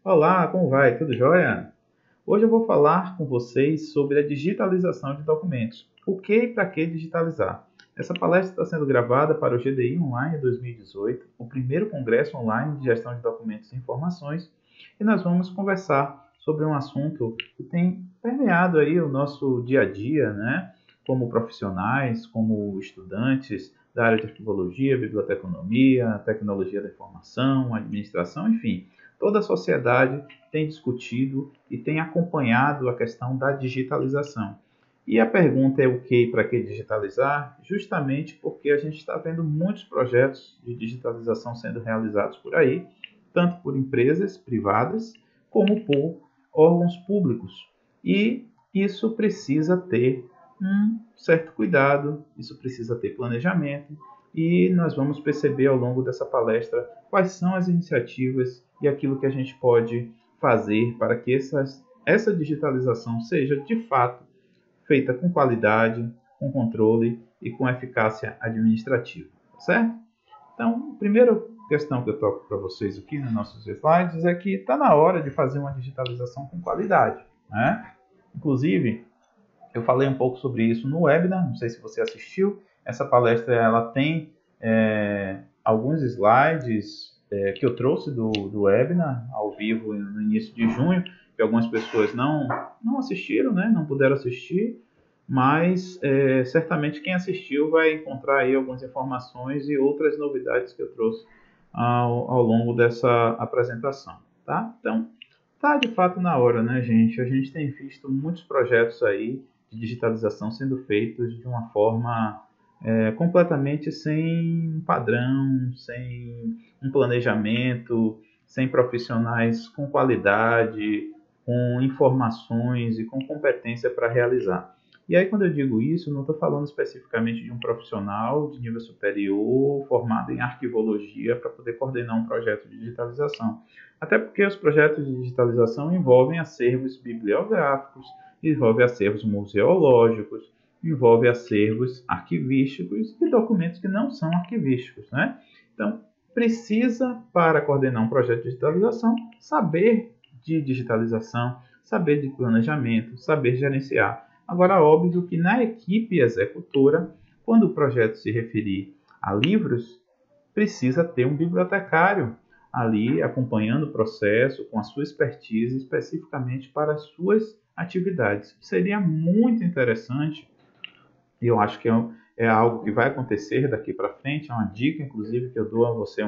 Olá, como vai? Tudo jóia? Hoje eu vou falar com vocês sobre a digitalização de documentos. O que e para que digitalizar? Essa palestra está sendo gravada para o GDI Online 2018, o primeiro congresso online de gestão de documentos e informações, e nós vamos conversar sobre um assunto que tem permeado aí o nosso dia a dia, né? Como profissionais, como estudantes da área de arquivologia, biblioteconomia, tecnologia da informação, administração, enfim. Toda a sociedade tem discutido e tem acompanhado a questão da digitalização. E a pergunta é o que e para que digitalizar? Justamente porque a gente está vendo muitos projetos de digitalização sendo realizados por aí, tanto por empresas privadas como por órgãos públicos. E isso precisa ter um certo cuidado, isso precisa ter planejamento, e nós vamos perceber ao longo dessa palestra quais são as iniciativas e aquilo que a gente pode fazer para que essa digitalização seja de fato feita com qualidade, com controle e com eficácia administrativa, certo? Então, a primeira questão que eu toco para vocês aqui nos nossos slides é que está na hora de fazer uma digitalização com qualidade, né? Inclusive, eu falei um pouco sobre isso no webinar, não sei se você assistiu. Essa palestra ela tem alguns slides que eu trouxe do webinar ao vivo no início de junho, que algumas pessoas não assistiram, né? Não puderam assistir, mas certamente quem assistiu vai encontrar aí algumas informações e outras novidades que eu trouxe ao longo dessa apresentação, tá? Então, tá de fato na hora, né, gente? A gente tem visto muitos projetos aí de digitalização sendo feitos de uma forma completamente sem padrão, sem um planejamento, sem profissionais com qualidade, com informações e com competência para realizar. E aí, quando eu digo isso, não estou falando especificamente de um profissional de nível superior formado em arquivologia para poder coordenar um projeto de digitalização. Até porque os projetos de digitalização envolvem acervos bibliográficos, envolvem acervos museológicos, envolvem acervos arquivísticos e documentos que não são arquivísticos, né? Então, precisa, para coordenar um projeto de digitalização, saber de digitalização, saber de planejamento, saber gerenciar. Agora, óbvio que na equipe executora, quando o projeto se referir a livros, precisa ter um bibliotecário ali acompanhando o processo com a sua expertise especificamente para as suas atividades. Seria muito interessante, e eu acho que é algo que vai acontecer daqui para frente, é uma dica, inclusive, que eu dou a você,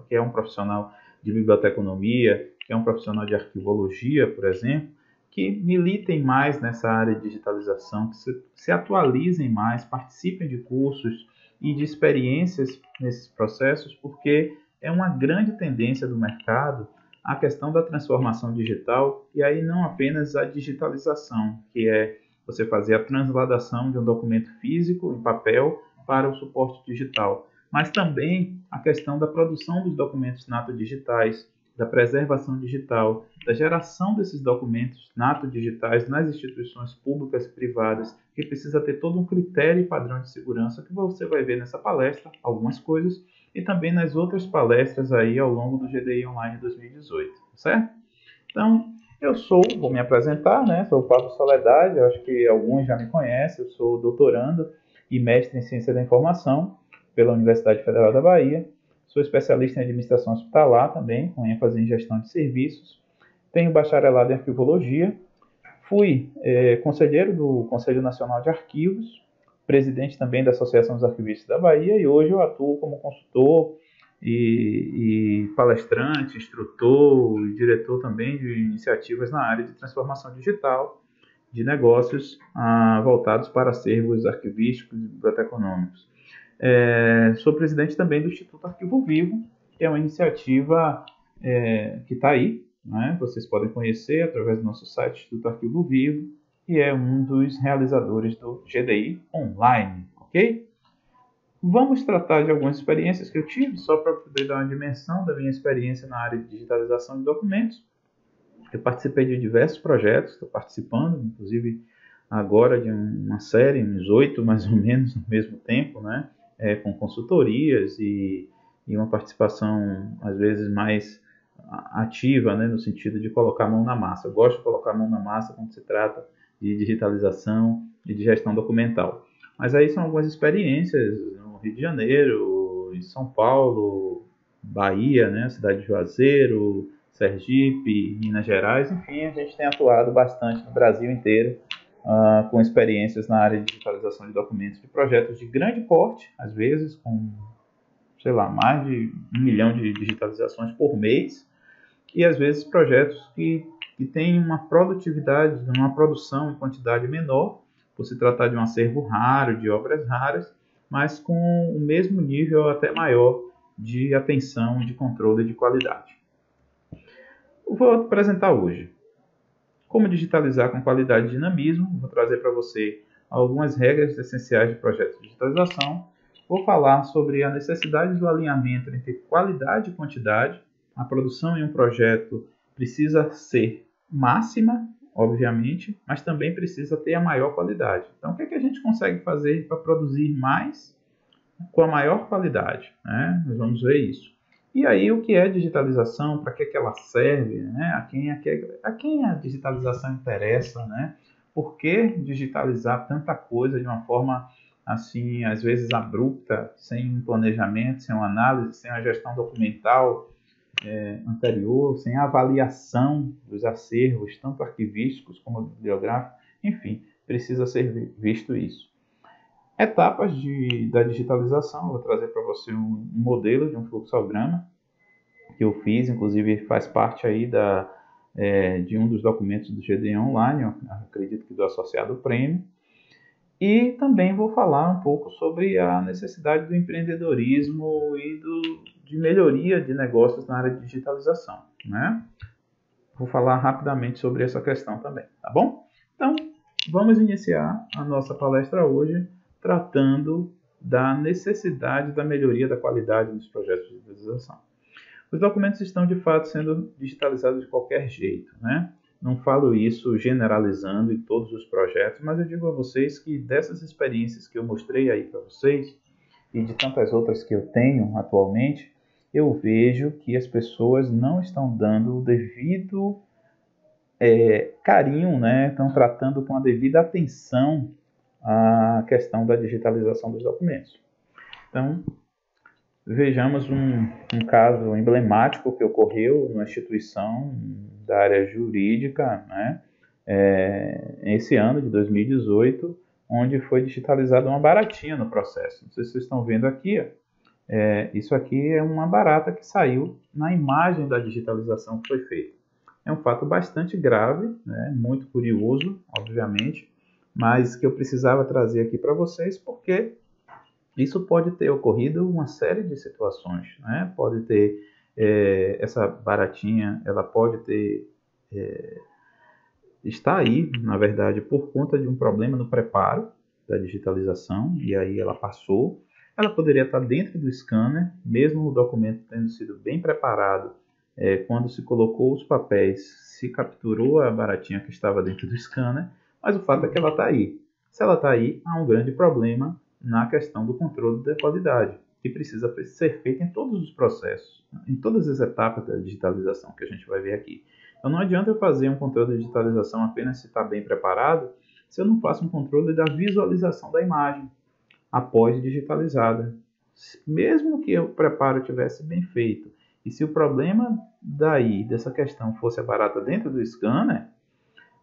que é um profissional de biblioteconomia, que é um profissional de arquivologia, por exemplo, que militem mais nessa área de digitalização, que se atualizem mais, participem de cursos e de experiências nesses processos, porque é uma grande tendência do mercado a questão da transformação digital, e aí não apenas a digitalização, que é você fazer a transladação de um documento físico em papel para o suporte digital, mas também a questão da produção dos documentos nato-digitais, da preservação digital, da geração desses documentos nato-digitais nas instituições públicas e privadas, que precisa ter todo um critério e padrão de segurança que você vai ver nessa palestra, algumas coisas, e também nas outras palestras aí ao longo do GDI Online 2018, certo? Então, vou me apresentar, né? Sou o Pablo Soledade, eu acho que alguns já me conhecem, eu sou doutorando e mestre em Ciência da Informação pela Universidade Federal da Bahia. Sou especialista em administração hospitalar também, com ênfase em gestão de serviços. Tenho bacharelado em arquivologia. Fui conselheiro do Conselho Nacional de Arquivos, presidente também da Associação dos Arquivistas da Bahia e hoje eu atuo como consultor e palestrante, instrutor e diretor também de iniciativas na área de transformação digital de negócios voltados para acervos arquivísticos e biblioteconômicos. Sou presidente também do Instituto Arquivo Vivo, que é uma iniciativa que está aí, né? Vocês podem conhecer através do nosso site Instituto Arquivo Vivo, e é um dos realizadores do GDI Online, ok? Vamos tratar de algumas experiências que eu tive, só para poder dar uma dimensão da minha experiência na área de digitalização de documentos. Eu participei de diversos projetos, estou participando, inclusive agora de uma série, uns 8 mais ou menos, ao mesmo tempo, né? Com consultorias e uma participação, às vezes, mais ativa, né, no sentido de colocar a mão na massa. Eu gosto de colocar a mão na massa quando se trata de digitalização e de gestão documental. Mas aí são algumas experiências no Rio de Janeiro, em São Paulo, Bahia, né, cidade de Juazeiro, Sergipe, Minas Gerais, enfim, a gente tem atuado bastante no Brasil inteiro com experiências na área de digitalização de documentos de projetos de grande porte, às vezes com, sei lá, mais de 1 milhão de digitalizações por mês, e às vezes projetos que têm uma produtividade, uma produção em quantidade menor, por se tratar de um acervo raro, de obras raras, mas com o mesmo nível até maior de atenção e de controle de qualidade. Eu vou apresentar hoje como digitalizar com qualidade e dinamismo. Vou trazer para você algumas regras essenciais de projetos de digitalização. Vou falar sobre a necessidade do alinhamento entre qualidade e quantidade. A produção em um projeto precisa ser máxima, obviamente, mas também precisa ter a maior qualidade. Então, o que é que a gente consegue fazer para produzir mais com a maior qualidade, né? Nós vamos ver isso. E aí, o que é digitalização, para que ela serve, né? A quem a digitalização interessa, né? Por que digitalizar tanta coisa de uma forma, assim, às vezes abrupta, sem um planejamento, sem uma análise, sem uma gestão documental anterior, sem a avaliação dos acervos, tanto arquivísticos como bibliográficos, enfim, precisa ser visto isso. Etapas da digitalização, vou trazer para você um modelo de um fluxograma que eu fiz, inclusive faz parte aí de um dos documentos do GDE Online, eu acredito que do associado Prêmio. E também vou falar um pouco sobre a necessidade do empreendedorismo e de melhoria de negócios na área de digitalização, né? Vou falar rapidamente sobre essa questão também, tá bom? Então, vamos iniciar a nossa palestra hoje tratando da necessidade da melhoria da qualidade dos projetos de digitalização. Os documentos estão, de fato, sendo digitalizados de qualquer jeito, né? Não falo isso generalizando em todos os projetos, mas eu digo a vocês que dessas experiências que eu mostrei aí para vocês e de tantas outras que eu tenho atualmente, eu vejo que as pessoas não estão dando o devido carinho, né? Estão tratando com a devida atenção a questão da digitalização dos documentos. Então, vejamos um caso emblemático que ocorreu numa instituição da área jurídica, né, esse ano de 2018, onde foi digitalizada uma baratinha no processo. Não sei se vocês estão vendo aqui, isso aqui é uma barata que saiu na imagem da digitalização que foi feita. É um fato bastante grave, né, muito curioso, obviamente, mas que eu precisava trazer aqui para vocês, porque isso pode ter ocorrido uma série de situações, né? Pode ter, essa baratinha, ela pode ter, está aí, na verdade, por conta de um problema no preparo da digitalização, e aí ela passou. Ela poderia estar dentro do scanner, mesmo o documento tendo sido bem preparado, quando se colocou os papéis, se capturou a baratinha que estava dentro do scanner, mas o fato é que ela está aí. Se ela está aí, há um grande problema na questão do controle da qualidade, que precisa ser feito em todos os processos, em todas as etapas da digitalização que a gente vai ver aqui. Então não adianta eu fazer um controle de digitalização apenas se está bem preparado, se eu não faço um controle da visualização da imagem após digitalizada. Mesmo que o preparo tivesse bem feito, e se o problema dessa questão fosse a barata dentro do scanner,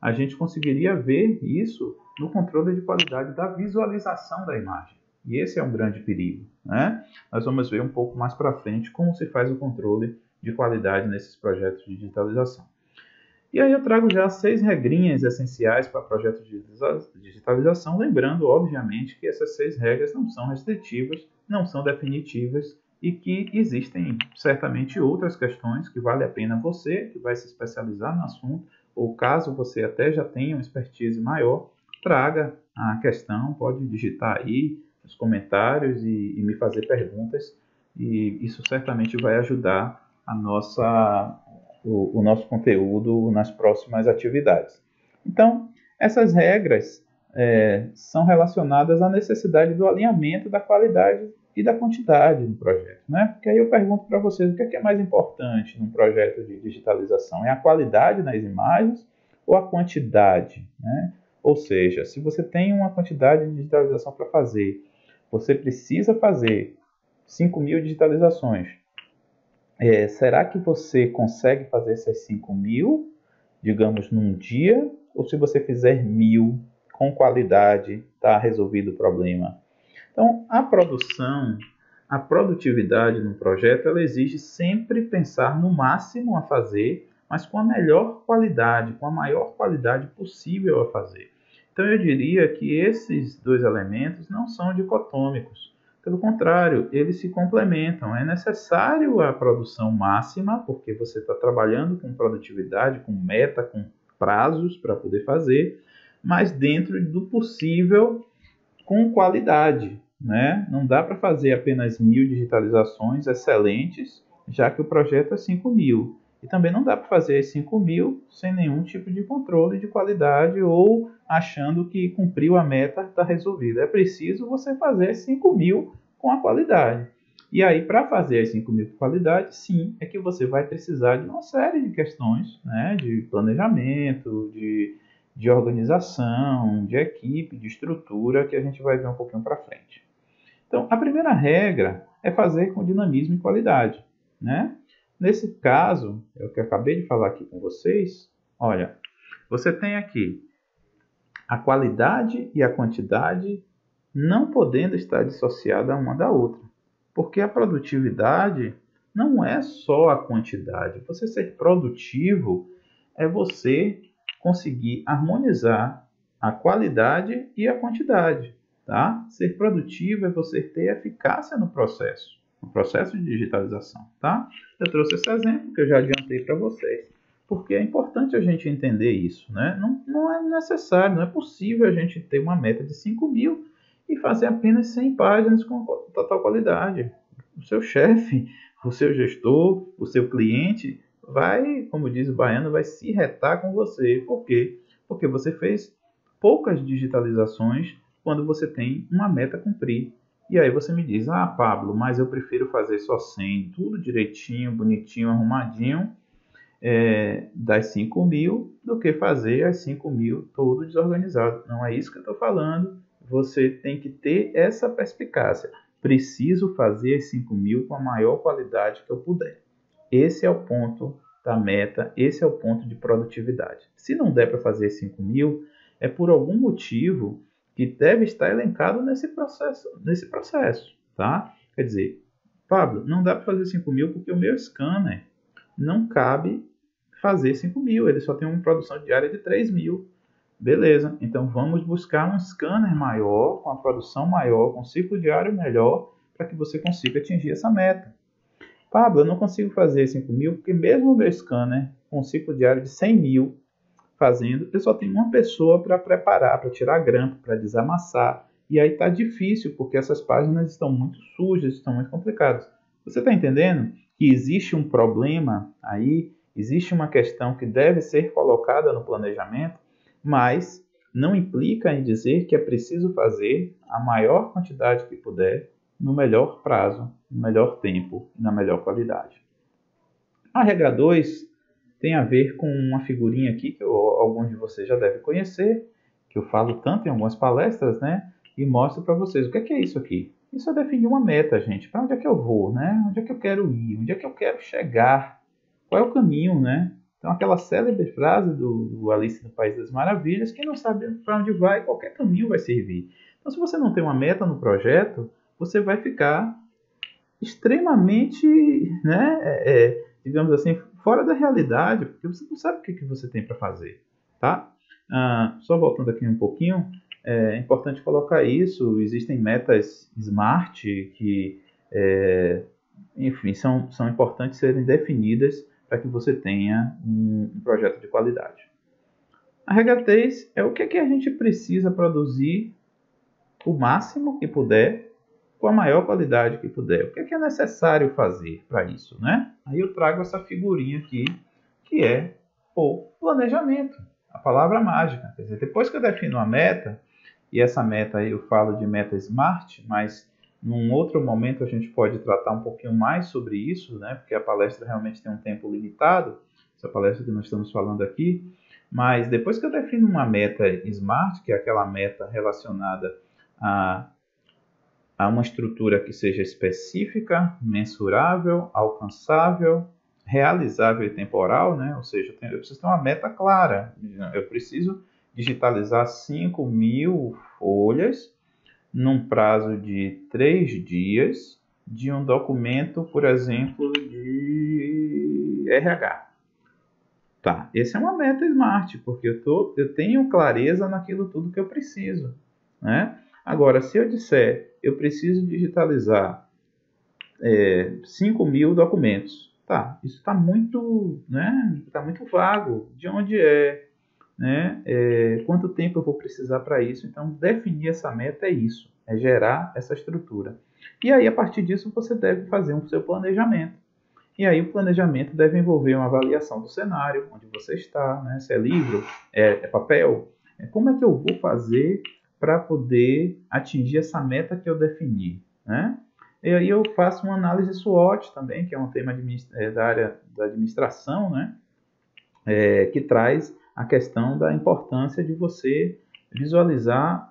a gente conseguiria ver isso no controle de qualidade da visualização da imagem. E esse é um grande perigo, né? Nós vamos ver um pouco mais para frente como se faz o controle de qualidade nesses projetos de digitalização. E aí eu trago já 6 regrinhas essenciais para projetos de digitalização, lembrando, obviamente, que essas 6 regras não são restritivas, não são definitivas e que existem certamente outras questões que vale a pena você, que vai se especializar no assunto, ou caso você até já tenha uma expertise maior, traga a questão, pode digitar aí nos comentários e me fazer perguntas, e isso certamente vai ajudar o nosso conteúdo nas próximas atividades. Então, essas regras são relacionadas à necessidade do alinhamento da qualidade e da quantidade no projeto, né? Porque aí eu pergunto para vocês o que é mais importante num projeto de digitalização? É a qualidade nas imagens ou a quantidade, né? Ou seja, se você tem uma quantidade de digitalização para fazer, você precisa fazer 5.000 digitalizações. Será que você consegue fazer essas 5.000, digamos, num dia? Ou se você fizer 1.000 com qualidade, está resolvido o problema? Então, a produção, a produtividade no projeto, ela exige sempre pensar no máximo a fazer, mas com a melhor qualidade, com a maior qualidade possível a fazer. Então, eu diria que esses dois elementos não são dicotômicos. Pelo contrário, eles se complementam. É necessário a produção máxima, porque você está trabalhando com produtividade, com meta, com prazos para poder fazer, mas dentro do possível, com qualidade, né? Não dá para fazer apenas 1.000 digitalizações excelentes, já que o projeto é 5.000. E também não dá para fazer as 5.000 sem nenhum tipo de controle de qualidade ou achando que cumpriu a meta, está resolvido. É preciso você fazer as 5.000 com a qualidade. E aí, para fazer as 5.000 com qualidade, sim, é que você vai precisar de uma série de questões, né? De planejamento, de organização, de equipe, de estrutura, que a gente vai ver um pouquinho para frente. Então, a primeira regra é fazer com dinamismo e qualidade, né? Nesse caso, é o que eu acabei de falar aqui com vocês. Olha, você tem aqui a qualidade e a quantidade não podendo estar dissociadas uma da outra, porque a produtividade não é só a quantidade. Você ser produtivo é você conseguir harmonizar a qualidade e a quantidade, tá? Ser produtivo é você ter eficácia no processo de digitalização, tá? Eu trouxe esse exemplo que eu já adiantei para vocês, porque é importante a gente entender isso, né? Não é necessário, não é possível a gente ter uma meta de 5.000 e fazer apenas 100 páginas com total qualidade. O seu chefe, o seu gestor, o seu cliente vai, como diz o baiano, vai se retar com você. Por quê? Porque você fez poucas digitalizações quando você tem uma meta a cumprir. E aí você me diz, Pablo, mas eu prefiro fazer só 100, tudo direitinho, bonitinho, arrumadinho, das 5.000, do que fazer as 5.000 todo desorganizado. Não é isso que eu estou falando. Você tem que ter essa perspicácia. Preciso fazer as 5.000 com a maior qualidade que eu puder. Esse é o ponto da meta, esse é o ponto de produtividade. Se não der para fazer 5.000, é por algum motivo que deve estar elencado nesse processo, tá? Quer dizer, Pablo, não dá para fazer 5.000 porque o meu scanner não cabe fazer 5.000, ele só tem uma produção diária de 3.000. Beleza, então vamos buscar um scanner maior, com a produção maior, com um ciclo diário melhor, para que você consiga atingir essa meta. Pablo, eu não consigo fazer 5.000 porque mesmo o meu scanner com um ciclo diário de 100.000 fazendo, eu só tenho uma pessoa para preparar, para tirar grampo, para desamassar. E aí está difícil porque essas páginas estão muito sujas, estão muito complicadas. Você está entendendo que existe um problema aí, existe uma questão que deve ser colocada no planejamento, mas não implica em dizer que é preciso fazer a maior quantidade que puder, no melhor prazo, no melhor tempo e na melhor qualidade. A regra 2 tem a ver com uma figurinha aqui que alguns de vocês já devem conhecer, que eu falo tanto em algumas palestras, né? E mostro para vocês o que é isso aqui. Isso é definir uma meta, gente. Para onde é que eu vou, né? Onde é que eu quero ir? Onde é que eu quero chegar? Qual é o caminho, né? Então, aquela célebre frase do Alice no País das Maravilhas, quem não sabe para onde vai, qualquer caminho vai servir. Então, se você não tem uma meta no projeto, você vai ficar extremamente, né, digamos assim, fora da realidade, porque você não sabe o que você tem para fazer, tá? Só voltando aqui um pouquinho, é importante colocar isso, existem metas SMART que, enfim, são importantes serem definidas para que você tenha um projeto de qualidade. A regra 3 é o que a gente precisa produzir o máximo que puder, com a maior qualidade que puder. O que é necessário fazer para isso, né? Aí eu trago essa figurinha aqui, que é o planejamento, a palavra mágica. Quer dizer, depois que eu defino uma meta, e essa meta aí eu falo de meta SMART, mas Num outro momento a gente pode tratar um pouquinho mais sobre isso, né? Porque a palestra realmente tem um tempo limitado, essa palestra que nós estamos falando aqui. Mas depois que eu defino uma meta SMART, que é aquela meta relacionada a uma estrutura que seja específica, mensurável, alcançável, realizável e temporal, né? Ou seja, eu preciso ter uma meta clara. Eu preciso digitalizar 5.000 folhas num prazo de 3 dias de um documento, por exemplo, de RH. Tá, essa é uma meta SMART, porque eu tenho clareza naquilo tudo que eu preciso, né? Agora, se eu disser, eu preciso digitalizar 5.000 documentos, tá, isso está muito, né? Tá muito vago. De onde é, né? Quanto tempo eu vou precisar para isso? Então, definir essa meta é isso, é gerar essa estrutura. E aí, a partir disso, você deve fazer um seu planejamento. E aí o planejamento deve envolver uma avaliação do cenário, onde você está, né? Se é livro, é papel. Como é que eu vou fazer para poder atingir essa meta que eu defini, né? E aí eu faço uma análise SWOT também, que é um tema da área da administração, né? Que traz a questão da importância de você visualizar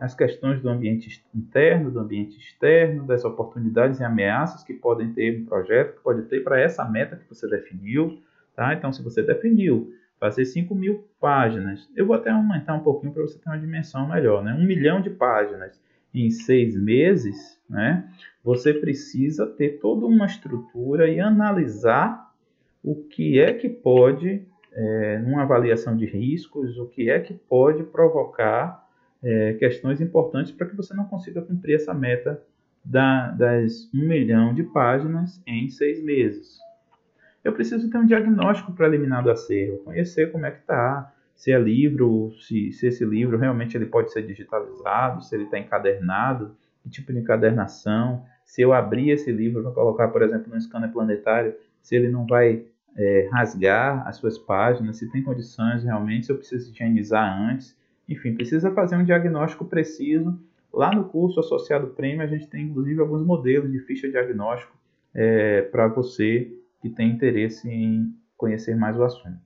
as questões do ambiente interno, do ambiente externo, das oportunidades e ameaças que podem ter um projeto, que pode ter para essa meta que você definiu. Tá? Então, se você definiu fazer 5.000 páginas, eu vou até aumentar um pouquinho para você ter uma dimensão melhor, né? 1 milhão de páginas em 6 meses, né? Você precisa ter toda uma estrutura e analisar o que é que pode, numa avaliação de riscos, o que é que pode provocar questões importantes para que você não consiga cumprir essa meta das 1 milhão de páginas em 6 meses. Eu preciso ter um diagnóstico preliminar do acervo, conhecer como é que está, se é livro, se esse livro realmente ele pode ser digitalizado, se ele está encadernado, que tipo de encadernação, se eu abrir esse livro para colocar, por exemplo, no scanner planetário, se ele não vai rasgar as suas páginas, se tem condições realmente, se eu preciso higienizar antes. Enfim, precisa fazer um diagnóstico preciso. Lá no curso associado Premium, a gente tem inclusive alguns modelos de ficha diagnóstico para você que tem interesse em conhecer mais o assunto.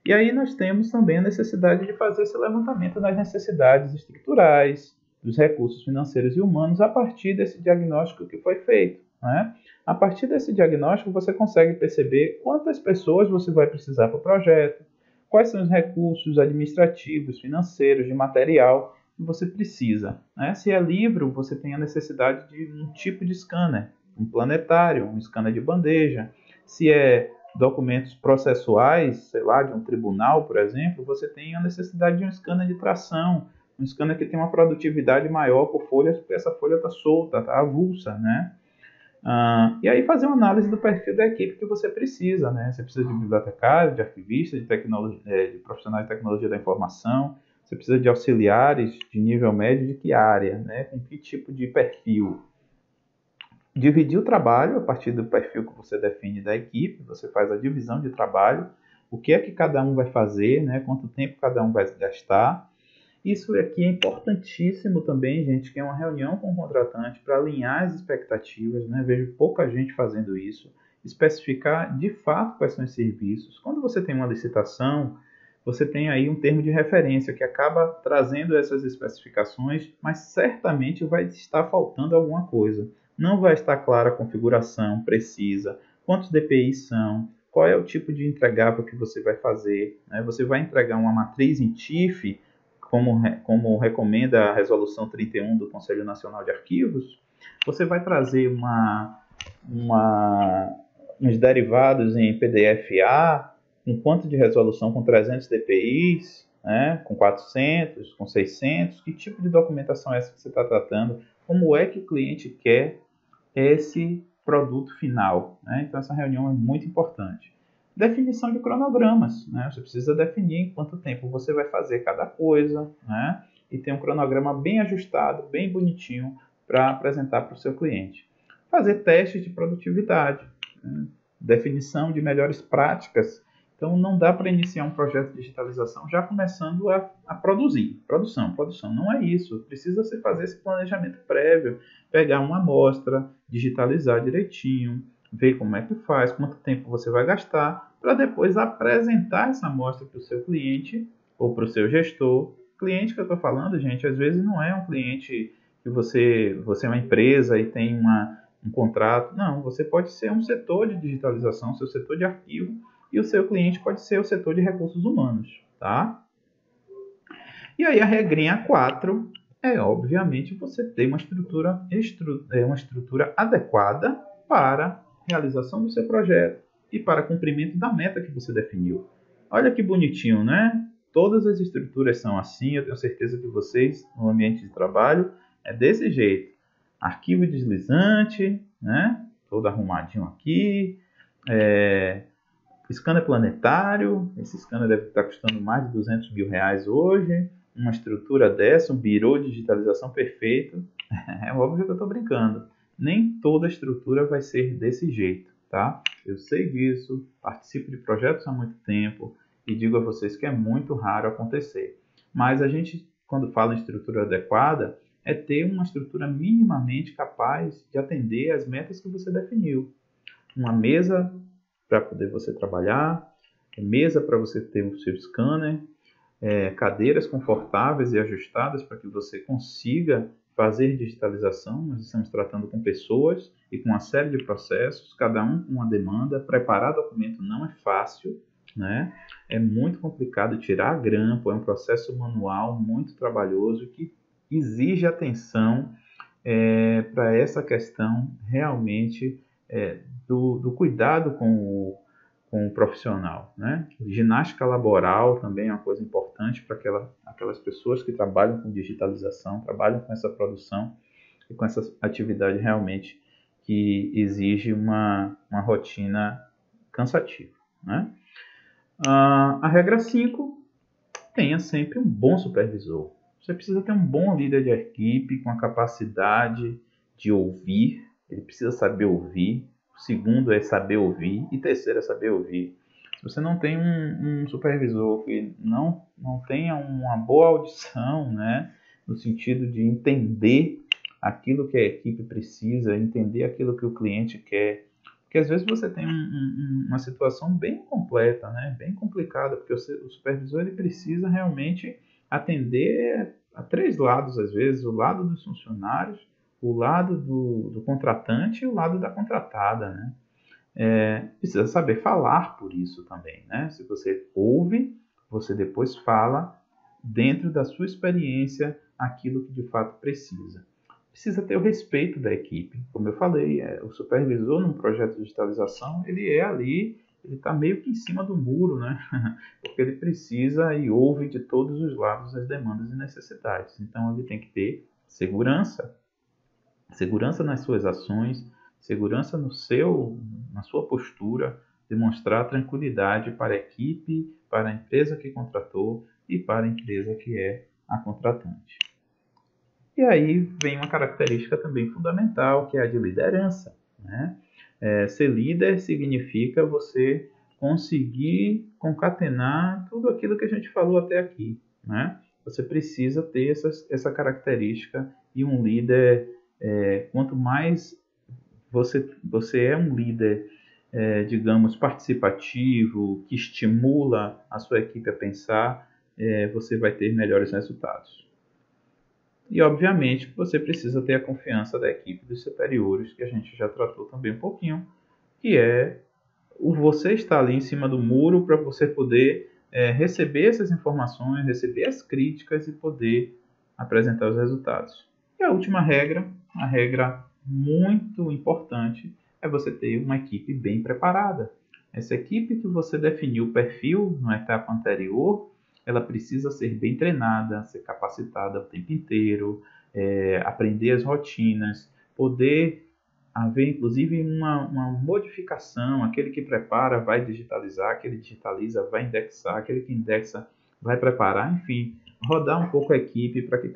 E aí nós temos também a necessidade de fazer esse levantamento das necessidades estruturais, dos recursos financeiros e humanos a partir desse diagnóstico que foi feito, né? A partir desse diagnóstico, você consegue perceber quantas pessoas você vai precisar para o projeto, quais são os recursos administrativos, financeiros, de material que você precisa, né? Se é livro, você tem a necessidade de um tipo de scanner, um planetário, um scanner de bandeja. Se é documentos processuais, sei lá, de um tribunal, por exemplo, você tem a necessidade de um scanner de tração, um scanner que tem uma produtividade maior por folhas, porque essa folha está solta, está avulsa, né? E aí fazer uma análise do perfil da equipe que você precisa, né? Você precisa de bibliotecário, de arquivista, de profissionais de tecnologia da informação, você precisa de auxiliares de nível médio de que área, né? Com que tipo de perfil. Dividir o trabalho a partir do perfil que você define da equipe, você faz a divisão de trabalho, o que é que cada um vai fazer, né? Quanto tempo cada um vai gastar. Isso aqui é importantíssimo também, gente, que é uma reunião com o contratante para alinhar as expectativas, né? Vejo pouca gente fazendo isso, especificar de fato quais são os serviços. Quando você tem uma licitação, você tem aí um termo de referência que acaba trazendo essas especificações, mas certamente vai estar faltando alguma coisa. Não vai estar clara a configuração precisa, quantos DPIs são, qual é o tipo de entregável que você vai fazer, né? Você vai entregar uma matriz em TIFF, como recomenda a Resolução 31 do Conselho Nacional de Arquivos. Você vai trazer uns derivados em PDF-A, um quanto de resolução com 300 DPIs, né? Com 400, com 600, que tipo de documentação é essa que você está tratando? Como é que o cliente quer esse produto final, né? Então essa reunião é muito importante. Definição de cronogramas, né? Você precisa definir em quanto tempo você vai fazer cada coisa, né? E ter um cronograma bem ajustado, bem bonitinho para apresentar para o seu cliente. Fazer testes de produtividade, né? Definição de melhores práticas Então, não dá para iniciar um projeto de digitalização já começando a produzir. Produção. Não é isso. Precisa se fazer esse planejamento prévio, pegar uma amostra, digitalizar direitinho, ver como é que faz, quanto tempo você vai gastar, para depois apresentar essa amostra para o seu cliente ou para o seu gestor. Cliente que eu estou falando, gente, às vezes não é um cliente que você é uma empresa e tem um contrato. Não, você pode ser um setor de digitalização, seu setor de arquivo, e o seu cliente pode ser o setor de recursos humanos, tá? E aí a regrinha 4 é, obviamente, você ter uma estrutura adequada para a realização do seu projeto e para cumprimento da meta que você definiu. Olha que bonitinho, né? Todas as estruturas são assim, eu tenho certeza que vocês, no ambiente de trabalho, é desse jeito. Arquivo deslizante, né? Todo arrumadinho aqui, scanner planetário, esse scanner deve estar custando mais de 200 mil reais hoje, uma estrutura dessa, um birô de digitalização perfeito, é óbvio que eu estou brincando, nem toda estrutura vai ser desse jeito, tá? Eu sei disso, participo de projetos há muito tempo e digo a vocês que é muito raro acontecer, mas a gente, quando fala em estrutura adequada, é ter uma estrutura minimamente capaz de atender às metas que você definiu. Uma mesa para poder você trabalhar, mesa para você ter o seu scanner, cadeiras confortáveis e ajustadas para que você consiga fazer digitalização. Nós estamos tratando com pessoas e com uma série de processos, cada um com uma demanda. Preparar documento não é fácil, né? É muito complicado tirar grampo, é um processo manual muito trabalhoso que exige atenção para essa questão realmente do cuidado com o profissional, né? Ginástica laboral também é uma coisa importante para aquelas pessoas que trabalham com digitalização, trabalham com essa produção e com essa atividade realmente que exige uma rotina cansativa, né? A regra 5, tenha sempre um bom supervisor. Você precisa ter um bom líder de equipe com a capacidade de ouvir, ele precisa saber ouvir. O segundo é saber ouvir e terceiro é saber ouvir. Se você não tem um supervisor que não tenha uma boa audição, né, no sentido de entender aquilo que a equipe precisa, entender aquilo que o cliente quer, porque às vezes você tem uma situação bem completa, né, bem complicada, porque o supervisor ele precisa realmente atender a 3 lados, às vezes, o lado dos funcionários, o lado do contratante e o lado da contratada, né? Precisa saber falar por isso também, né? Se você ouve, você depois fala dentro da sua experiência aquilo que de fato precisa. Precisa ter o respeito da equipe. Como eu falei, o supervisor num projeto de digitalização, ele é ali, ele está meio que em cima do muro, né? Porque ele precisa e ouve de todos os lados as demandas e necessidades. Então, ele tem que ter segurança nas suas ações, segurança na sua postura, demonstrar tranquilidade para a equipe, para a empresa que contratou e para a empresa que é a contratante. E aí vem uma característica também fundamental, que é a de liderança, né? Ser líder significa você conseguir concatenar tudo aquilo que a gente falou até aqui, né? Você precisa ter essa característica e um líder, quanto mais você é um líder, digamos, participativo, que estimula a sua equipe a pensar, você vai ter melhores resultados. E, obviamente, você precisa ter a confiança da equipe dos superiores, que a gente já tratou também um pouquinho, que é você estar ali em cima do muro para você poder receber essas informações, receber as críticas e poder apresentar os resultados. E a última regra, a regra muito importante, é você ter uma equipe bem preparada. Essa equipe que você definiu o perfil na etapa anterior, ela precisa ser bem treinada, ser capacitada o tempo inteiro, aprender as rotinas, poder haver inclusive uma modificação, aquele que prepara vai digitalizar, aquele que digitaliza vai indexar, aquele que indexa vai preparar, enfim, rodar um pouco a equipe para que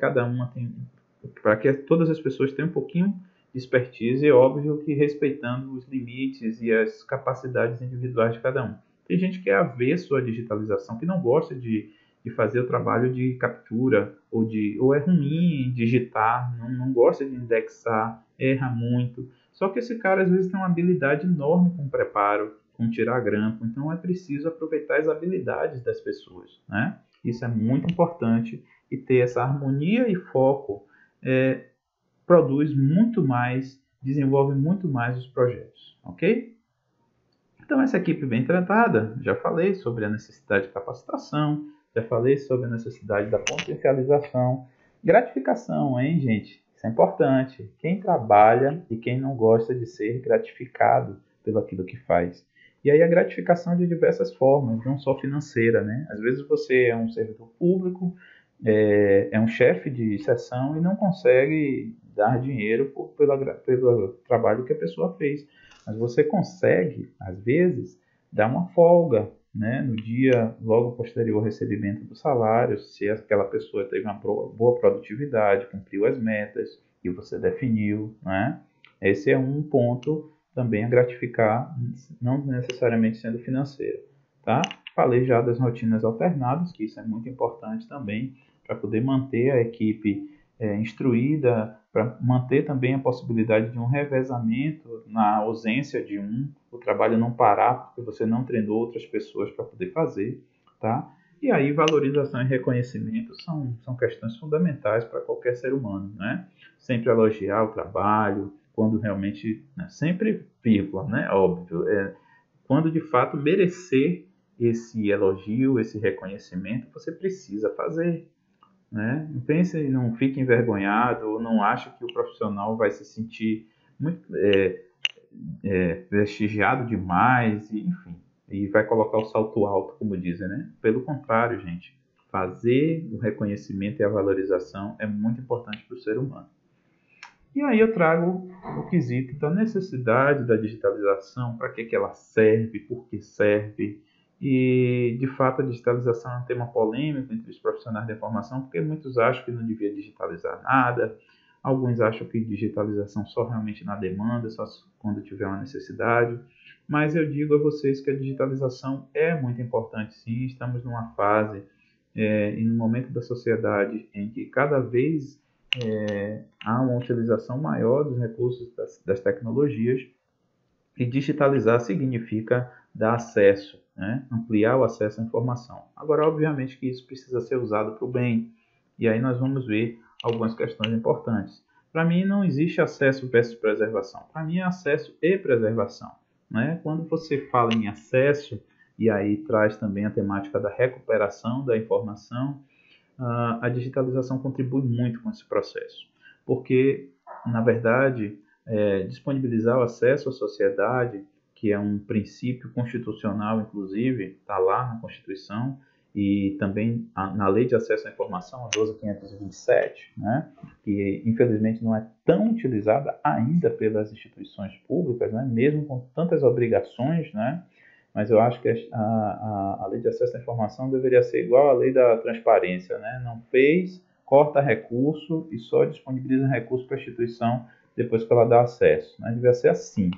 para que todas as pessoas tenham um pouquinho de expertise, e óbvio que respeitando os limites e as capacidades individuais de cada um. Tem gente que é avesso à digitalização, que não gosta de fazer o trabalho de captura, ou é ruim em digitar, não gosta de indexar, erra muito. Só que esse cara às vezes tem uma habilidade enorme com preparo, com tirar grampo, então é preciso aproveitar as habilidades das pessoas, né? Isso é muito importante e ter essa harmonia e foco produz muito mais, desenvolve muito mais os projetos, ok? Então, essa equipe bem tratada, já falei sobre a necessidade de capacitação, já falei sobre a necessidade da potencialização. Gratificação, hein, gente? Isso é importante. Quem trabalha e quem não gosta de ser gratificado pelo aquilo que faz. E aí a gratificação de diversas formas, não só financeira, né? Às vezes você é um servidor público, é um chefe de seção e não consegue dar dinheiro pelo trabalho que a pessoa fez. Mas você consegue, às vezes, dar uma folga, né, no dia logo posterior ao recebimento do salário, se aquela pessoa teve uma boa produtividade, cumpriu as metas que você definiu, né? Esse é um ponto também a gratificar, não necessariamente sendo financeiro, tá? Falei já das rotinas alternadas, que isso é muito importante também para poder manter a equipe instruída, para manter também a possibilidade de um revezamento na ausência de o trabalho não parar porque você não treinou outras pessoas para poder fazer, tá? E aí valorização e reconhecimento são questões fundamentais para qualquer ser humano, né? Sempre elogiar o trabalho, quando realmente, né? Sempre vírgula, né? Óbvio, quando de fato merecer esse elogio, esse reconhecimento, você precisa fazer, né? Não pense, não fique envergonhado ou não ache que o profissional vai se sentir muito prestigiado demais, e, enfim, e vai colocar o salto alto, como dizem, né? Pelo contrário, gente, fazer o reconhecimento e a valorização é muito importante para o ser humano. E aí eu trago o quesito da necessidade da digitalização, para que ela serve, por que serve. E, de fato, a digitalização é um tema polêmico entre os profissionais da informação, porque muitos acham que não devia digitalizar nada, alguns acham que digitalização só realmente na demanda, só quando tiver uma necessidade. Mas eu digo a vocês que a digitalização é muito importante, sim. Estamos numa fase e num momento da sociedade em que cada vez há uma utilização maior dos recursos das tecnologias, e digitalizar significa dar acesso, né? Ampliar o acesso à informação. Agora, obviamente que isso precisa ser usado para o bem, e aí nós vamos ver algumas questões importantes. Para mim, não existe acesso versus preservação. Para mim, é acesso e preservação, né? Quando você fala em acesso, e aí traz também a temática da recuperação da informação, a digitalização contribui muito com esse processo, porque, na verdade, disponibilizar o acesso à sociedade, que é um princípio constitucional, inclusive, está lá na Constituição, e também na Lei de Acesso à Informação, a 12.527, né, que infelizmente não é tão utilizada ainda pelas instituições públicas, né, mesmo com tantas obrigações, né, mas eu acho que a lei de acesso à informação deveria ser igual à lei da transparência, né? Não fez, corta recurso e só disponibiliza recurso para a instituição depois que ela dá acesso, né? Devia ser assim,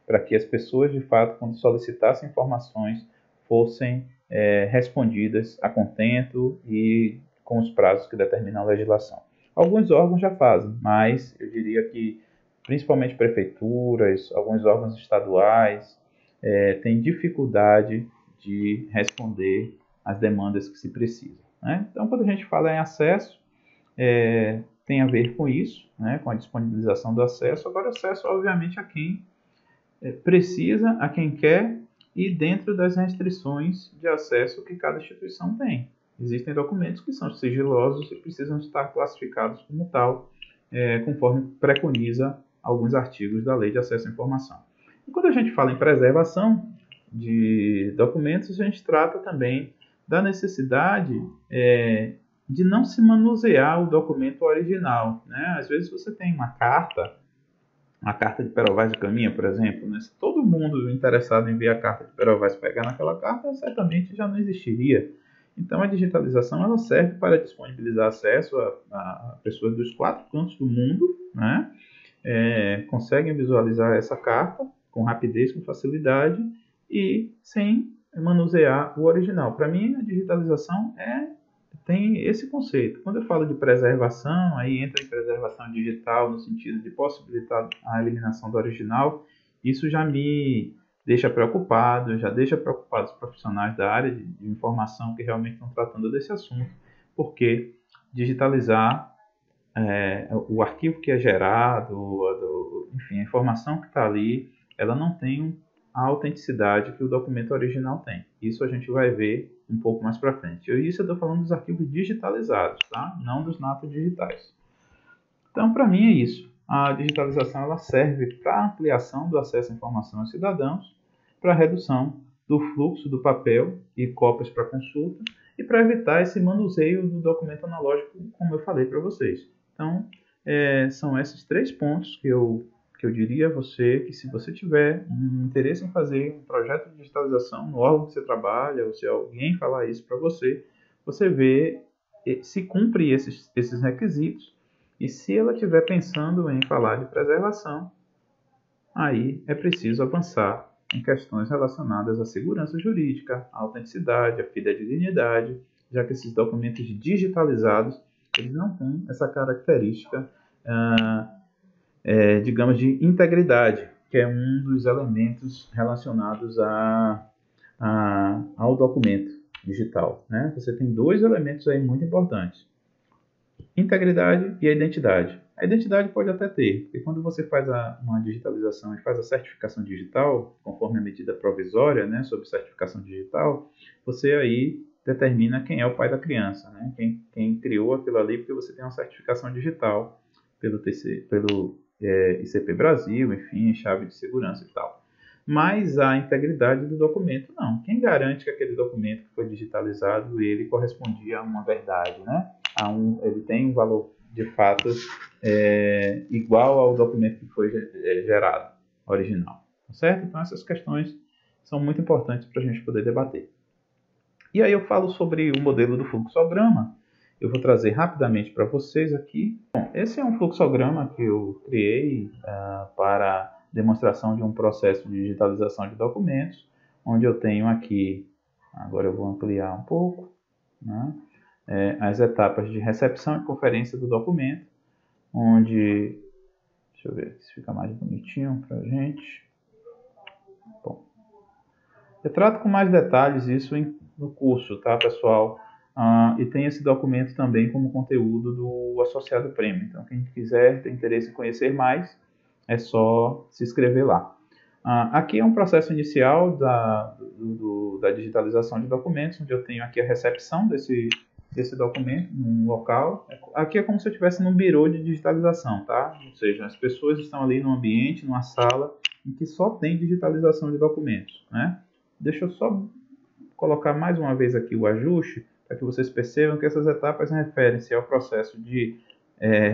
para que as pessoas, de fato, quando solicitassem informações, fossem respondidas a contento e com os prazos que determina a legislação. Alguns órgãos já fazem, mas eu diria que, principalmente prefeituras, alguns órgãos estaduais, tem dificuldade de responder às demandas que se precisam, né? Então, quando a gente fala em acesso, tem a ver com isso, né, com a disponibilização do acesso. Agora, acesso, obviamente, a quem precisa, a quem quer e dentro das restrições de acesso que cada instituição tem. Existem documentos que são sigilosos e precisam estar classificados como tal, conforme preconiza alguns artigos da Lei de Acesso à Informação. E quando a gente fala em preservação de documentos, a gente trata também da necessidade de não se manusear o documento original, né? Às vezes você tem uma carta de Pero Vaz de Caminha, por exemplo, né? Se todo mundo interessado em ver a carta de Pero Vaz pegar naquela carta, certamente já não existiria. Então, a digitalização ela serve para disponibilizar acesso a pessoas dos 4 cantos do mundo, né? Conseguem visualizar essa carta com rapidez, com facilidade e sem manusear o original. Para mim, a digitalização tem esse conceito. Quando eu falo de preservação, aí entra em preservação digital no sentido de possibilitar a eliminação do original. Isso já me deixa preocupado, já deixa preocupados os profissionais da área de informação que realmente estão tratando desse assunto, porque digitalizar o arquivo que é gerado, enfim, a informação que está ali, ela não tem a autenticidade que o documento original tem. Isso a gente vai ver um pouco mais para frente. Isso eu estou falando dos arquivos digitalizados, tá? Não dos natos digitais. Então, para mim é isso. A digitalização ela serve para ampliação do acesso à informação aos cidadãos, para redução do fluxo do papel e cópias para consulta e para evitar esse manuseio do documento analógico, como eu falei para vocês. Então, são esses 3 pontos que eu diria a você que, se você tiver um interesse em fazer um projeto de digitalização no órgão que você trabalha, ou se alguém falar isso para você, você vê se cumpre esses requisitos. E se ela estiver pensando em falar de preservação, aí é preciso avançar em questões relacionadas à segurança jurídica, à autenticidade, à fidedignidade, já que esses documentos digitalizados eles não têm essa característica, digamos, de integridade, que é um dos elementos relacionados ao documento digital, né? Você tem 2 elementos aí muito importantes: integridade e a identidade. A identidade pode até ter, porque quando você faz uma digitalização e faz a certificação digital, conforme a medida provisória, né, sobre certificação digital, você aí determina quem é o pai da criança, né? Quem criou aquilo ali, porque você tem uma certificação digital pelo ICP Brasil, enfim, chave de segurança e tal. Mas a integridade do documento, não. Quem garante que aquele documento que foi digitalizado, ele correspondia a uma verdade, né? Ele tem um valor de fato igual ao documento que foi gerado, original. Tá certo? Então essas questões são muito importantes para a gente poder debater. E aí eu falo sobre o modelo do fluxograma. Eu vou trazer rapidamente para vocês aqui. Bom, esse é um fluxograma que eu criei para demonstração de um processo de digitalização de documentos, onde eu tenho aqui, agora eu vou ampliar um pouco, né, as etapas de recepção e conferência do documento, onde, deixa eu ver se fica mais bonitinho para a gente. Bom, eu trato com mais detalhes isso no curso, tá, pessoal? E tem esse documento também como conteúdo do Associado Premium. Então, quem quiser, tem interesse em conhecer mais, é só se inscrever lá. Aqui é um processo inicial da digitalização de documentos, onde eu tenho aqui a recepção desse documento num local. Aqui é como se eu estivesse num birô de digitalização, tá? Ou seja, as pessoas estão ali num ambiente, numa sala, em que só tem digitalização de documentos, né? Deixa eu só colocar mais uma vez aqui o ajuste, para que vocês percebam que essas etapas referem-se ao processo de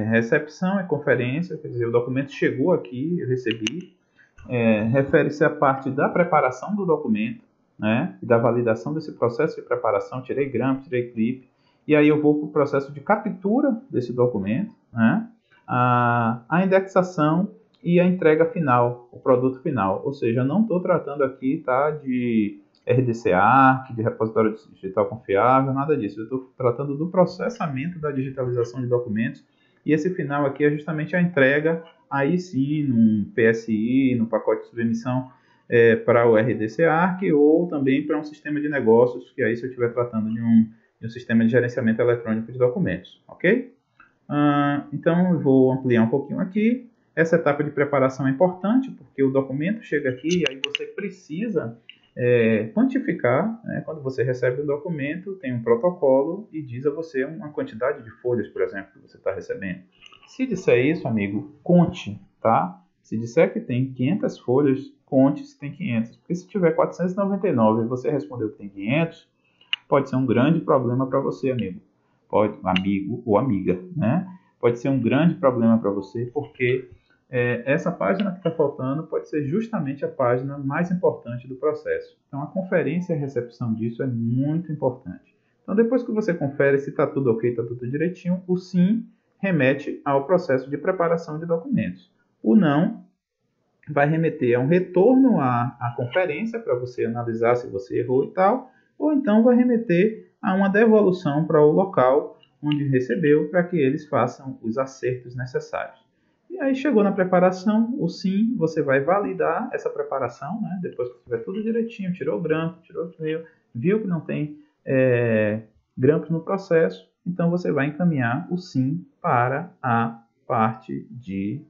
recepção e conferência, quer dizer, o documento chegou aqui, eu recebi, refere-se à parte da preparação do documento, né, e da validação desse processo de preparação, tirei grampo, tirei clipe, e aí eu vou para o processo de captura desse documento, né, a indexação e a entrega final, o produto final. Ou seja, eu não estou tratando aqui, tá, de RDC-ARC, de repositório digital confiável, nada disso. Eu estou tratando do processamento da digitalização de documentos, e esse final aqui é justamente a entrega, aí sim, num PSI, no pacote de submissão para o RDC-ARC, ou também para um sistema de negócios, que aí se eu estiver tratando de um sistema de gerenciamento eletrônico de documentos, ok? Então, eu vou ampliar um pouquinho aqui. Essa etapa de preparação é importante, porque o documento chega aqui e aí você precisa quantificar, né? Quando você recebe um documento, tem um protocolo e diz a você uma quantidade de folhas, por exemplo, que você está recebendo. Se disser isso, amigo, conte, tá? Se disser que tem 500 folhas, conte se tem 500. Porque se tiver 499 e você respondeu que tem 500, pode ser um grande problema para você, amigo. Amigo ou amiga, né? Pode ser um grande problema para você, porque essa página que está faltando pode ser justamente a página mais importante do processo. Então, a conferência e a recepção disso é muito importante. Então, depois que você confere se está tudo ok, está tudo direitinho, o sim remete ao processo de preparação de documentos. O não vai remeter a um retorno à conferência para você analisar se você errou e tal, ou então vai remeter a uma devolução para o local onde recebeu, para que eles façam os acertos necessários. E aí chegou na preparação, o sim, você vai validar essa preparação, né? Depois que tiver tudo direitinho, tirou o grampo, tirou o fio, viu que não tem grampos no processo, então você vai encaminhar o sim para a parte de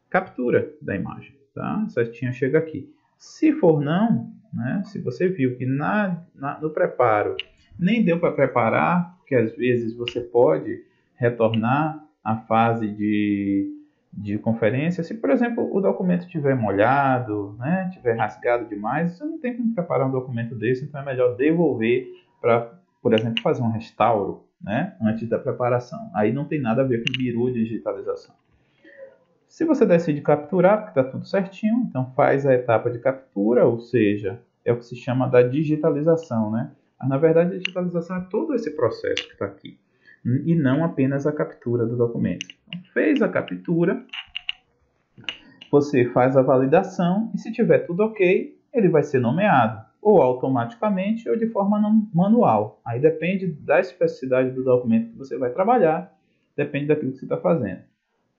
captura da imagem. Tá? A setinha chega aqui. Se for não, né? Se você viu que no preparo nem deu para preparar, porque às vezes você pode retornar à fase de conferência. Se, por exemplo, o documento estiver molhado, né? Estiver rasgado demais, você não tem como preparar um documento desse, então é melhor devolver para, por exemplo, fazer um restauro, né? Antes da preparação. Aí não tem nada a ver com biru de digitalização. Se você decide capturar, porque está tudo certinho, então faz a etapa de captura, ou seja, é o que se chama da digitalização, né? Mas, na verdade, a digitalização é todo esse processo que está aqui, e não apenas a captura do documento. Então, fez a captura, você faz a validação, e se tiver tudo ok, ele vai ser nomeado, ou automaticamente ou de forma manual. Aí depende da especificidade do documento que você vai trabalhar, depende daquilo que você está fazendo.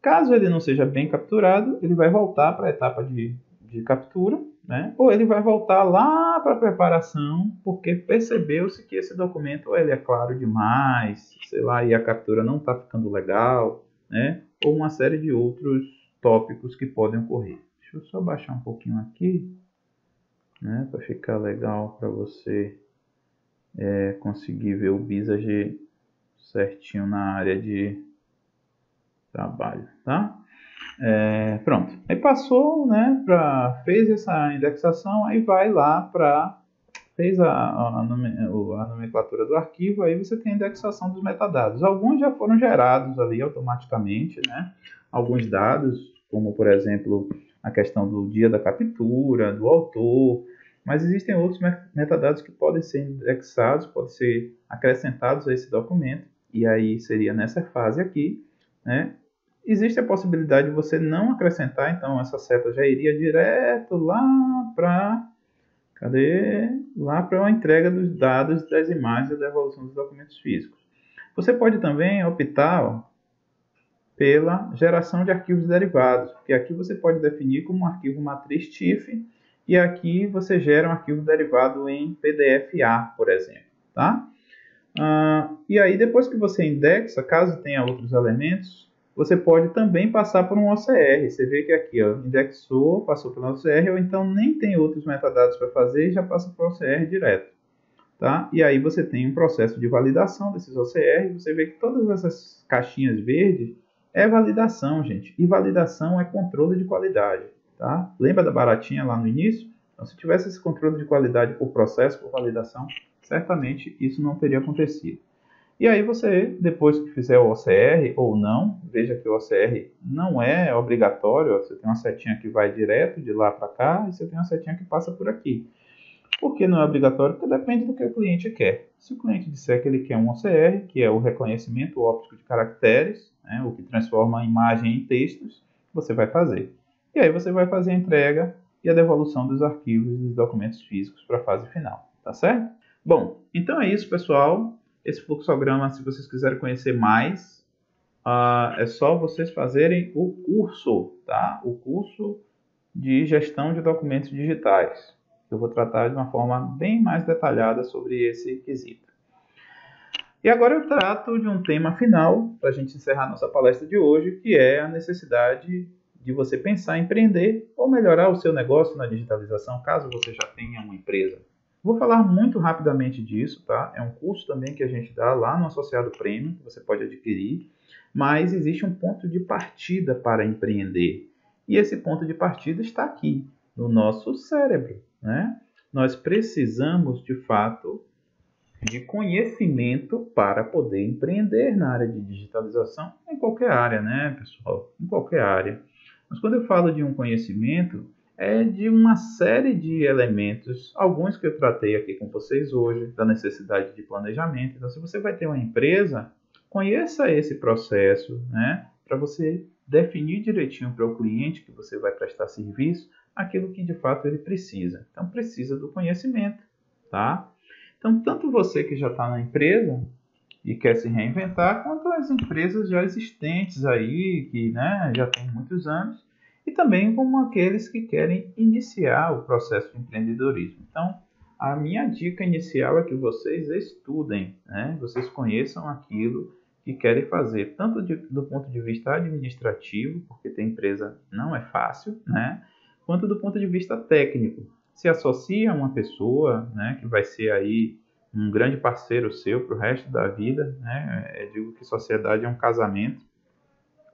Caso ele não seja bem capturado, ele vai voltar para a etapa de captura, né? Ou ele vai voltar lá para a preparação, porque percebeu-se que esse documento ele é claro demais, sei lá, e a captura não está ficando legal, né? Ou uma série de outros tópicos que podem ocorrer. Deixa eu só baixar um pouquinho aqui, né? Para ficar legal para você conseguir ver o Visage certinho na área de trabalho, tá? Pronto. Aí passou, né? Fez essa indexação, aí vai lá para fez a nomenclatura do arquivo, aí você tem a indexação dos metadados. Alguns já foram gerados ali automaticamente, né? Alguns dados, como por exemplo a questão do dia da captura, do autor, mas existem outros metadados que podem ser indexados, podem ser acrescentados a esse documento, e aí seria nessa fase aqui, né? Existe a possibilidade de você não acrescentar, então essa seta já iria direto lá para a entrega dos dados das imagens e da devolução dos documentos físicos. Você pode também optar pela geração de arquivos derivados, porque aqui você pode definir como um arquivo matriz TIFF, e aqui você gera um arquivo derivado em PDF-A, por exemplo. Tá? E aí, depois que você indexa, caso tenha outros elementos, você pode também passar por um OCR. Você vê que aqui, ó, indexou, passou pelo OCR, ou então nem tem outros metadados para fazer e já passa para o OCR direto. Tá? E aí você tem um processo de validação desses OCR. Você vê que todas essas caixinhas verdes é validação, gente. E validação é controle de qualidade. Tá? Lembra da baratinha lá no início? Então, se tivesse esse controle de qualidade por processo, por validação, certamente isso não teria acontecido. E aí você, depois que fizer o OCR ou não, veja que o OCR não é obrigatório, você tem uma setinha que vai direto de lá para cá e você tem uma setinha que passa por aqui. Por que não é obrigatório? Porque depende do que o cliente quer. Se o cliente disser que ele quer um OCR, que é o reconhecimento óptico de caracteres, né, o que transforma a imagem em textos, você vai fazer. E aí você vai fazer a entrega e a devolução dos arquivos e dos documentos físicos para a fase final. Tá certo? Bom, então é isso, pessoal. Esse fluxograma, se vocês quiserem conhecer mais, é só vocês fazerem o curso, tá? O curso de gestão de documentos digitais. Eu vou tratar de uma forma bem mais detalhada sobre esse quesito. E agora eu trato de um tema final, para a gente encerrar nossa palestra de hoje, que é a necessidade de você pensar em empreender ou melhorar o seu negócio na digitalização, caso você já tenha uma empresa. Vou falar muito rapidamente disso, tá? É um curso também que a gente dá lá no Associado Premium, que você pode adquirir, mas existe um ponto de partida para empreender. E esse ponto de partida está aqui, no nosso cérebro, né? Nós precisamos, de fato, de conhecimento para poder empreender na área de digitalização, em qualquer área, né, pessoal? Em qualquer área. Mas quando eu falo de um conhecimento, é de uma série de elementos, alguns que eu tratei aqui com vocês hoje, da necessidade de planejamento. Então, se você vai ter uma empresa, conheça esse processo, né, para você definir direitinho para o cliente que você vai prestar serviço aquilo que de fato ele precisa. Então, precisa do conhecimento, tá? Então, tanto você que já está na empresa e quer se reinventar, quanto as empresas já existentes aí, que, né, já tem muitos anos, e também como aqueles que querem iniciar o processo de empreendedorismo. Então, a minha dica inicial é que vocês estudem, né? Vocês conheçam aquilo que querem fazer, tanto do ponto de vista administrativo, porque ter empresa não é fácil, né? Quanto do ponto de vista técnico. Se associa a uma pessoa, né, que vai ser aí um grande parceiro seu para o resto da vida, né? Eu digo que sociedade é um casamento,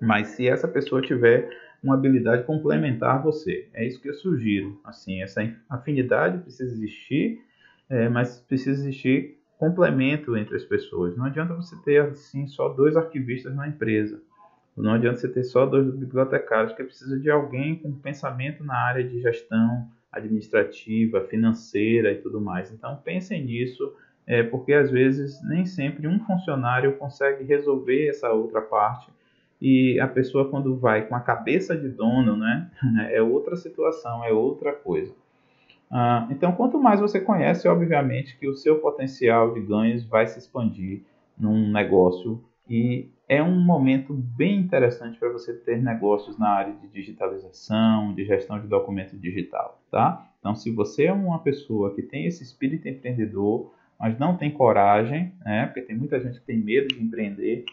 mas se essa pessoa tiver uma habilidade complementar a você, é isso que eu sugiro. Assim, essa afinidade precisa existir, mas precisa existir complemento entre as pessoas. Não adianta você ter assim só 2 arquivistas na empresa. Não adianta você ter só 2 bibliotecários, porque precisa de alguém com pensamento na área de gestão administrativa, financeira e tudo mais. Então pensem nisso, porque às vezes nem sempre um funcionário consegue resolver essa outra parte, e a pessoa quando vai com a cabeça de dono, né, é outra situação, é outra coisa. Então, quanto mais você conhece, obviamente que o seu potencial de ganhos vai se expandir num negócio, e é um momento bem interessante para você ter negócios na área de digitalização, de gestão de documento digital, tá? Então, se você é uma pessoa que tem esse espírito empreendedor, mas não tem coragem, né? Porque tem muita gente que tem medo de empreender,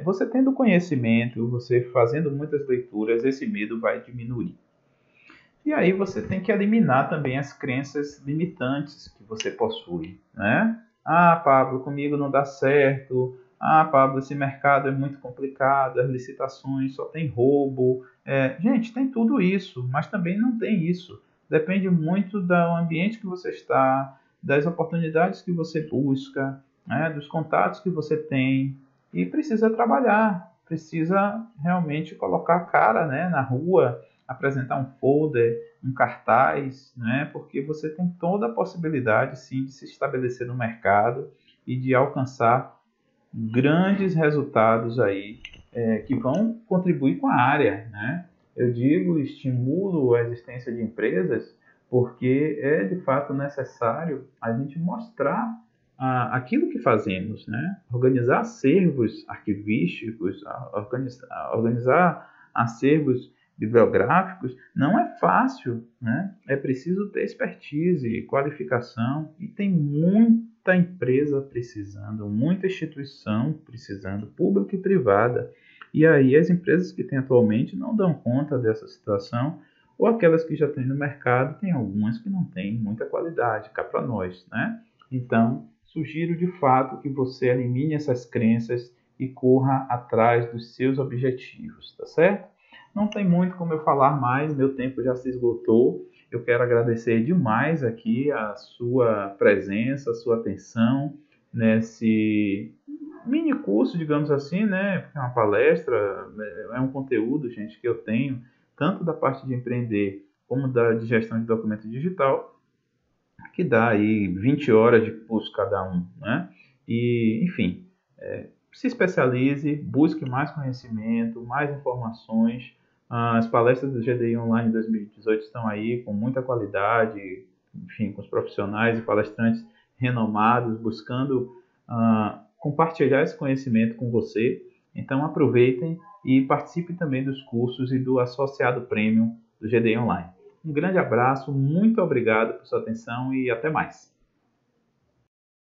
você tendo conhecimento, você fazendo muitas leituras, esse medo vai diminuir. E aí você tem que eliminar também as crenças limitantes que você possui, né? Ah, Pablo, comigo não dá certo. Ah, Pablo, esse mercado é muito complicado, as licitações só tem roubo. Gente, tem tudo isso, mas também não tem isso. Depende muito do ambiente que você está, das oportunidades que você busca, né? Dos contatos que você tem. E precisa trabalhar, precisa realmente colocar a cara, né, na rua, apresentar um folder, um cartaz, né? Porque você tem toda a possibilidade, sim, de se estabelecer no mercado e de alcançar grandes resultados aí, que vão contribuir com a área, né? Eu digo, estimulo a existência de empresas porque é de fato necessário a gente mostrar aquilo que fazemos, né? Organizar acervos arquivísticos, organizar acervos bibliográficos não é fácil, né? É preciso ter expertise, qualificação, e tem muita empresa precisando, muita instituição precisando, pública e privada. E aí as empresas que têm atualmente não dão conta dessa situação, ou aquelas que já têm no mercado, tem algumas que não têm muita qualidade, cá para nós, né? Então, sugiro de fato que você elimine essas crenças e corra atrás dos seus objetivos, tá certo? Não tem muito como eu falar mais, meu tempo já se esgotou. Eu quero agradecer demais aqui a sua presença, a sua atenção nesse mini curso, digamos assim, né? Porque é uma palestra, é um conteúdo, gente, que eu tenho, tanto da parte de empreender como de gestão de documento digital, que dá aí 20 horas de curso cada um, né? E, enfim, se especialize, busque mais conhecimento, mais informações. As palestras do GDI Online 2018 estão aí com muita qualidade, enfim, com os profissionais e palestrantes renomados, buscando compartilhar esse conhecimento com você. Então aproveitem e participem também dos cursos e do associado premium do GDI Online. Um grande abraço, muito obrigado por sua atenção e até mais.